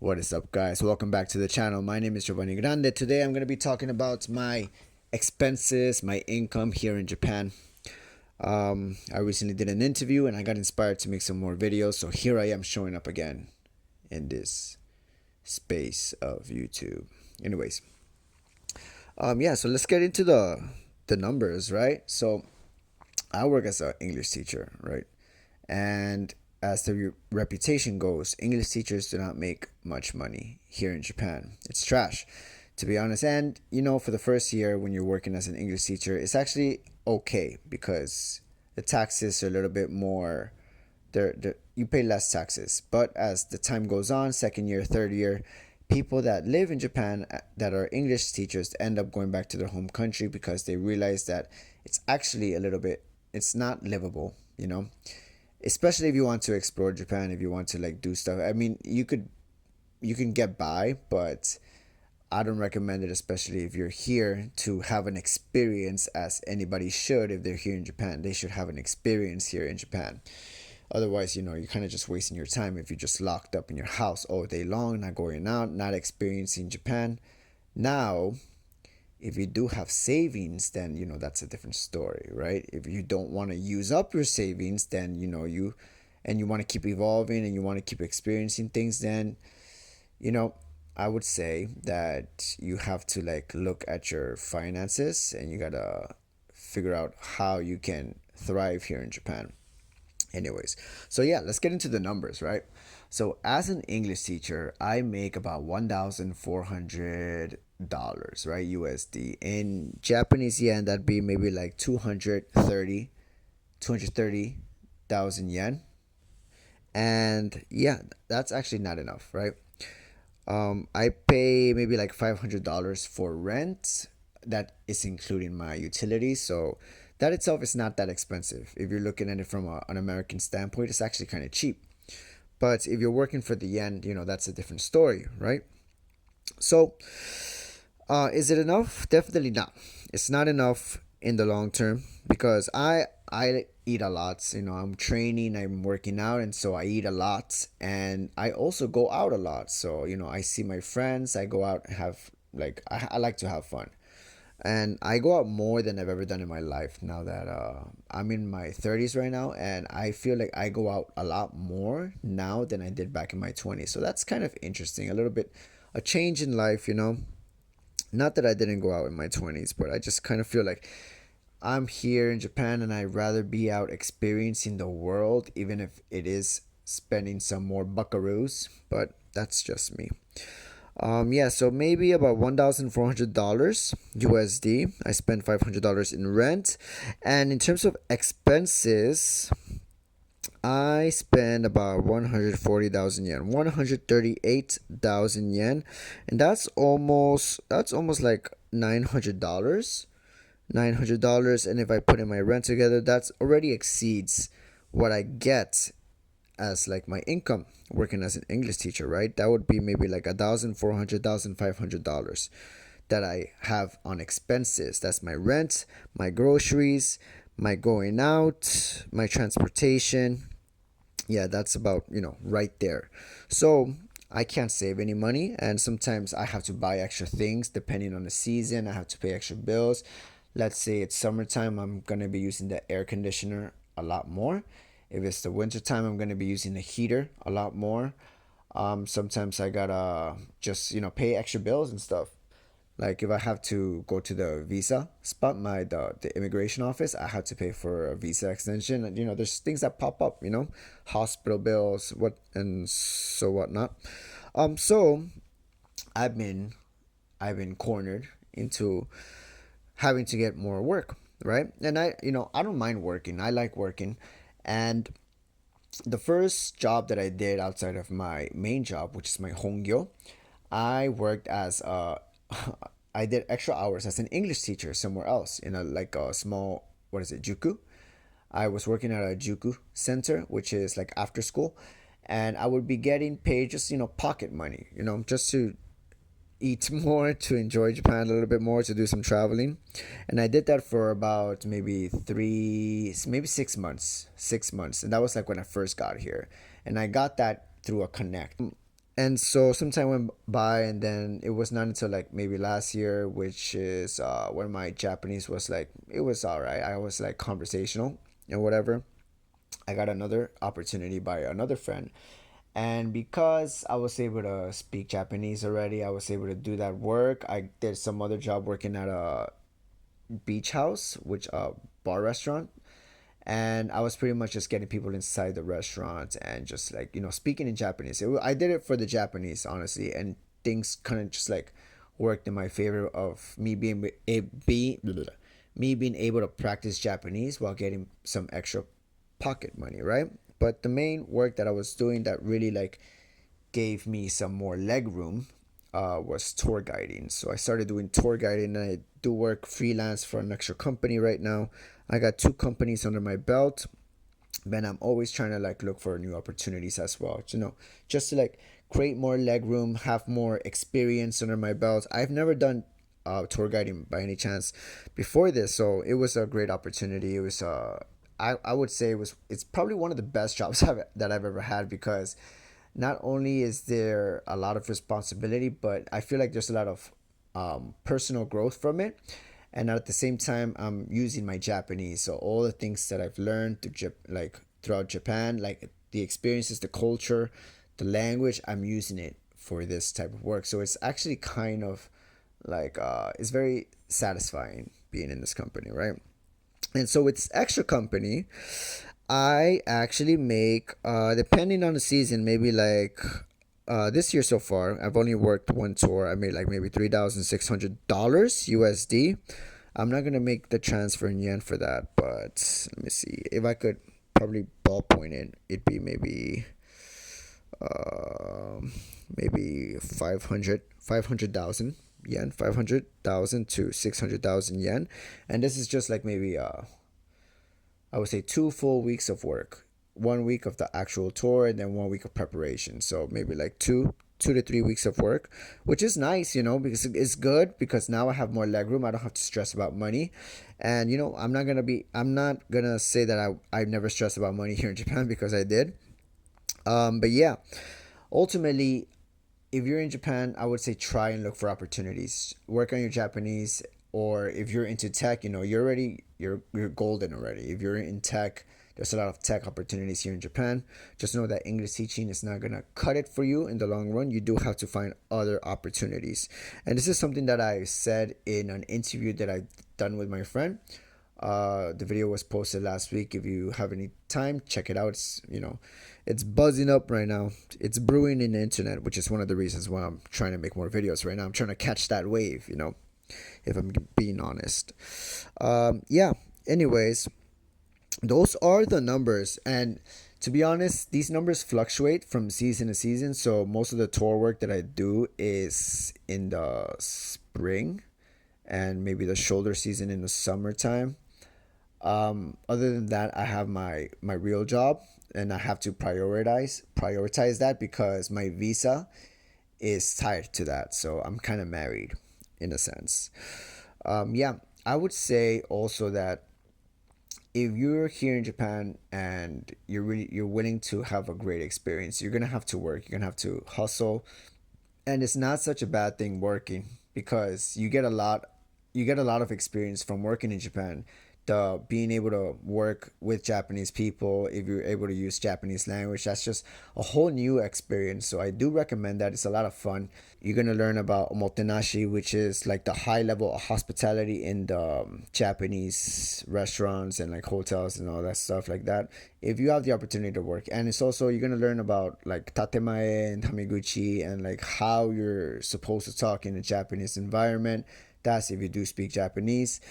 What is up, guys? Welcome back to the channel. My name is Giovanni Grande. Today I'm going to be talking about my expenses, my income here in Japan. I recently did an interview and I got inspired to make some more videos, so here I am showing up again in this space of YouTube. Anyways, so let's get into the numbers, right? So I work as an English teacher, right? And as the reputation goes, English teachers do not make much money here in Japan. It's trash, to be honest. And for the first year when you're working as an English teacher, it's actually okay because the taxes are a little bit more. You pay less taxes. But as the time goes on, second year, third year, people that live in Japan that are English teachers end up going back to their home country because they realize that it's actually a little bit, it's not livable. Especially if you want to explore Japan, if you want to like do stuff. I mean, you can get by, but I don't recommend it, especially if you're here to have an experience as anybody should. If they're here in Japan, they should have an experience here in Japan. Otherwise, you're kind of just wasting your time if you're just locked up in your house all day long, not going out, not experiencing Japan. Now, if you do have savings, then that's a different story, right? If you don't want to use up your savings, then you want to keep evolving and you want to keep experiencing things, then you know I would say that you have to like look at your finances and you gotta figure out how you can thrive here in Japan. Anyways, so yeah, let's get into the numbers, right? So as an English teacher, I make about $1,400, right? USD. In Japanese yen, that'd be maybe like 230,000 yen. And yeah, that's actually not enough, right? I pay maybe like $500 for rent. That is including my utilities. So that itself is not that expensive. If you're looking at it from an American standpoint, it's actually kind of cheap. But if you're working for the yen, that's a different story, right? So, is it enough? Definitely not. It's not enough in the long term because I eat a lot. I'm training, I'm working out, and so I eat a lot, and I also go out a lot. So I see my friends. I go out and have like I like to have fun, and I go out more than I've ever done in my life. Now that I'm in my 30s right now, and I feel like I go out a lot more now than I did back in my 20s. So that's kind of interesting. A little bit a change in life. Not that I didn't go out in my 20s, but I just kind of feel like I'm here in Japan and I'd rather be out experiencing the world, even if it is spending some more buckaroos. But that's just me. Yeah, so maybe about $1,400 USD. I spent $500 in rent. And in terms of expenses, I spend about 140,000 yen, 138,000 yen, and that's almost like $900. $900, and if I put in my rent together, that's already exceeds what I get as like my income working as an English teacher, right? That would be maybe like $1,500 that I have on expenses. That's my rent, my groceries, my going out, my transportation. Yeah, that's about right there. So I can't save any money, and sometimes I have to buy extra things depending on the season. I have to pay extra bills. Let's say it's summertime, I'm gonna be using the air conditioner a lot more. If it's the winter time, I'm gonna be using the heater a lot more. Sometimes I gotta just pay extra bills and stuff. Like if I have to go to the visa spot, the immigration office, I have to pay for a visa extension. And there's things that pop up. Hospital bills, and so whatnot. So I've been I've been cornered into having to get more work, right? And I don't mind working. I like working, and the first job that I did outside of my main job, which is my hongyo, I worked as a I did extra hours as an English teacher somewhere else in a like a small, what is it, juku. I was working at a juku center, which is like after school, and I would be getting paid just pocket money, just to eat more, to enjoy Japan a little bit more, to do some traveling. And I did that for about maybe 6 months. 6 months. And that was like when I first got here. And I got that through a connect. And so some time went by, and then it was not until like maybe last year, which is when my Japanese was like, it was all right. I was like conversational and whatever. I got another opportunity by another friend. And because I was able to speak Japanese already, I was able to do that work. I did some other job working at a beach house, which bar restaurant, and I was pretty much just getting people inside the restaurant and just like speaking in Japanese. I did it for the Japanese, honestly, and things kind of just like worked in my favor of me being able to practice Japanese while getting some extra pocket money, right? But the main work that I was doing that really like gave me some more leg room was tour guiding. So I started doing tour guiding, and I do work freelance for an extra company right now. I got two companies under my belt, and I'm always trying to like look for new opportunities as well. Just to like create more leg room, have more experience under my belt. I've never done tour guiding by any chance before this, so it was a great opportunity. It was I would say it's probably one of the best jobs that I've ever had, because not only is there a lot of responsibility, but I feel like there's a lot of personal growth from it. And at the same time, I'm using my Japanese. So all the things that I've learned like throughout Japan, like the experiences, the culture, the language, I'm using it for this type of work. So it's actually kind of like it's very satisfying being in this company, right? And so it's extra company. I actually make depending on the season, maybe like this year so far, I've only worked one tour. I made like maybe $3,600 USD. I'm not gonna make the transfer in yen for that, but let me see. If I could probably ballpoint it, it'd be maybe 500,000 yen, 500,000 to 600,000 yen. And this is just like maybe I would say 2 full weeks of work, 1 week of the actual tour, and then 1 week of preparation. So maybe like two to 3 weeks of work, which is nice, because it's good, because now I have more leg room. I don't have to stress about money. And I'm not gonna say that I never stressed about money here in Japan, because I did. But yeah, ultimately, if you're in Japan, I would say try and look for opportunities. Work on your Japanese, or if you're into tech, you're golden already. If you're in tech, there's a lot of tech opportunities here in Japan. Just know that English teaching is not gonna cut it for you in the long run. You do have to find other opportunities. And this is something that I said in an interview that I done with my friend. The video was posted last week. If you have any time, check it out. It's buzzing up right now. It's brewing in the internet, which is one of the reasons why I'm trying to make more videos right now. I'm trying to catch that wave, if I'm being honest. Yeah. Anyways, those are the numbers, and to be honest, these numbers fluctuate from season to season. So most of the tour work that I do is in the spring, and maybe the shoulder season in the summertime. Other than that, I have my real job, and I have to prioritize that, because my visa is tied to that. So I'm kind of married in a sense. Yeah, I would say also that if you're here in Japan and you're willing to have a great experience, you're gonna have to work. You're gonna have to hustle, and it's not such a bad thing working, because you get a lot of experience from working in Japan. The being able to work with Japanese people, if you're able to use Japanese language, that's just a whole new experience. So I do recommend that. It's a lot of fun. You're gonna learn about omotenashi, which is like the high level of hospitality in the Japanese restaurants and like hotels and all that stuff like that. If you have the opportunity to work, and it's also you're gonna learn about like tatemae and tamiguchi, and like how you're supposed to talk in a Japanese environment. That's if you do speak Japanese.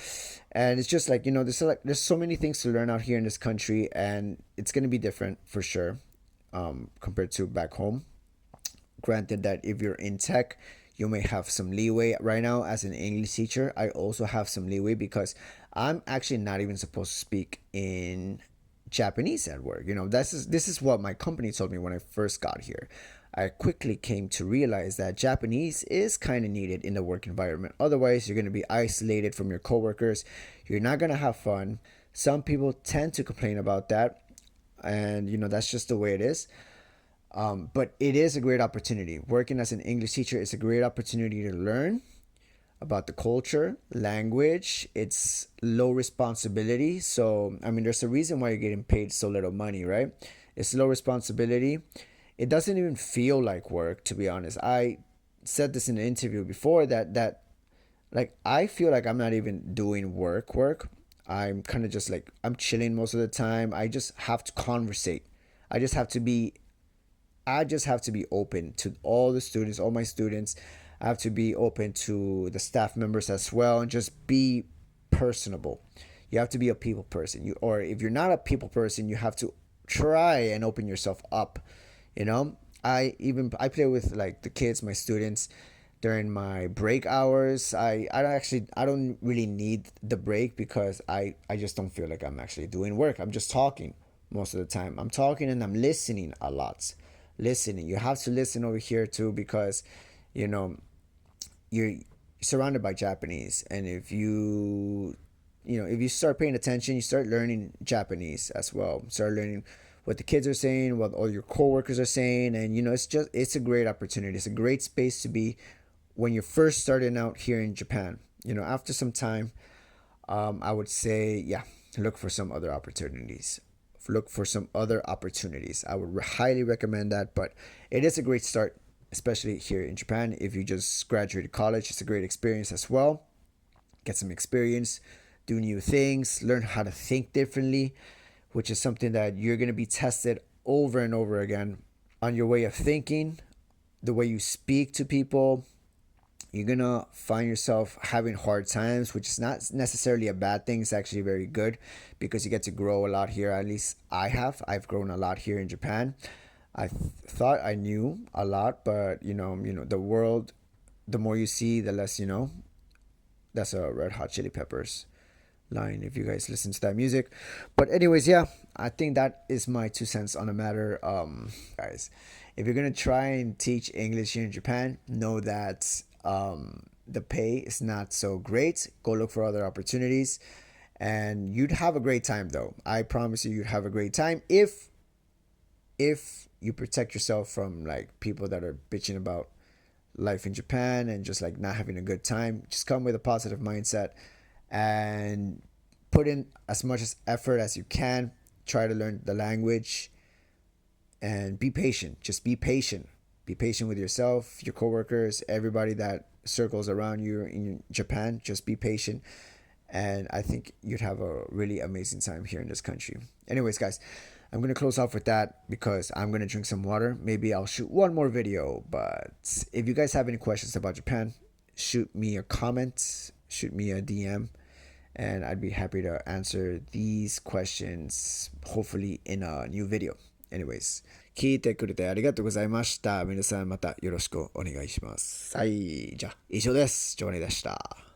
And it's just like there's so many things to learn out here in this country, and it's gonna be different for sure, compared to back home. Granted that if you're in tech, you may have some leeway. Right now, as an English teacher, I also have some leeway, because I'm actually not even supposed to speak in Japanese at work. This is what my company told me when I first got here. I quickly came to realize that Japanese is kind of needed in the work environment. Otherwise, you're going to be isolated from your coworkers. You're not going to have fun. Some people tend to complain about that, and that's just the way it is. But it is a great opportunity. Working as an English teacher is a great opportunity to learn about the culture, language. It's low responsibility. So, I mean, there's a reason why you're getting paid so little money, right? It's low responsibility. It doesn't even feel like work, to be honest. I said this in an interview before that like I feel like I'm not even doing work. I'm kind of just like I'm chilling most of the time. I just have to conversate. I just have to be I just have to be open to all the students, all my students. I have to be open to the staff members as well and just be personable. You have to be a people person. Or if you're not a people person, you have to try and open yourself up. You know, I play with like the kids, my students during my break hours. I don't really need the break because I just don't feel like I'm actually doing work. I'm just talking most of the time. I'm talking and I'm listening a lot. Listening. You have to listen over here too because you know you're surrounded by Japanese, and if you start paying attention, you start learning Japanese as well. Start learning what the kids are saying, what all your coworkers are saying, and it's a great opportunity. It's a great space to be when you're first starting out here in Japan. After some time, I would say, yeah, look for some other opportunities. Look for some other opportunities. I would highly recommend that, but it is a great start, especially here in Japan. If you just graduated college, it's a great experience as well. Get some experience, do new things, learn how to think differently, which is something that you're going to be tested over and over again on your way of thinking, the way you speak to people. You're gonna find yourself having hard times, which is not necessarily a bad thing. It's actually very good because you get to grow a lot here. At least I have. I've grown a lot here in Japan. Thought I knew a lot, but the world, the more you see, the less you know. That's a Red Hot Chili Peppers line if you guys listen to that music. But anyways, yeah, I think that is my 2 cents on the matter. Guys, if you're gonna try and teach English here in Japan, know that the pay is not so great. Go look for other opportunities, and you'd have a great time though. I promise you, you'd have a great time if you protect yourself from like people that are bitching about life in Japan and just like not having a good time. Just come with a positive mindset and put in as much as effort as you can. Try to learn the language and be patient. Just be patient. Be patient with yourself, your coworkers, everybody that circles around you in Japan. Just be patient. And I think you'd have a really amazing time here in this country. Anyways, guys, I'm going to close off with that because I'm going to drink some water. Maybe I'll shoot one more video. But if you guys have any questions about Japan, shoot me a comment, shoot me a DM, and I'd be happy to answer these questions, hopefully in a new video. Anyways, 聞いてくれてありがとうございました。皆さんまたよろしくお願いします。はい、じゃあ以上です。ジョニーでした。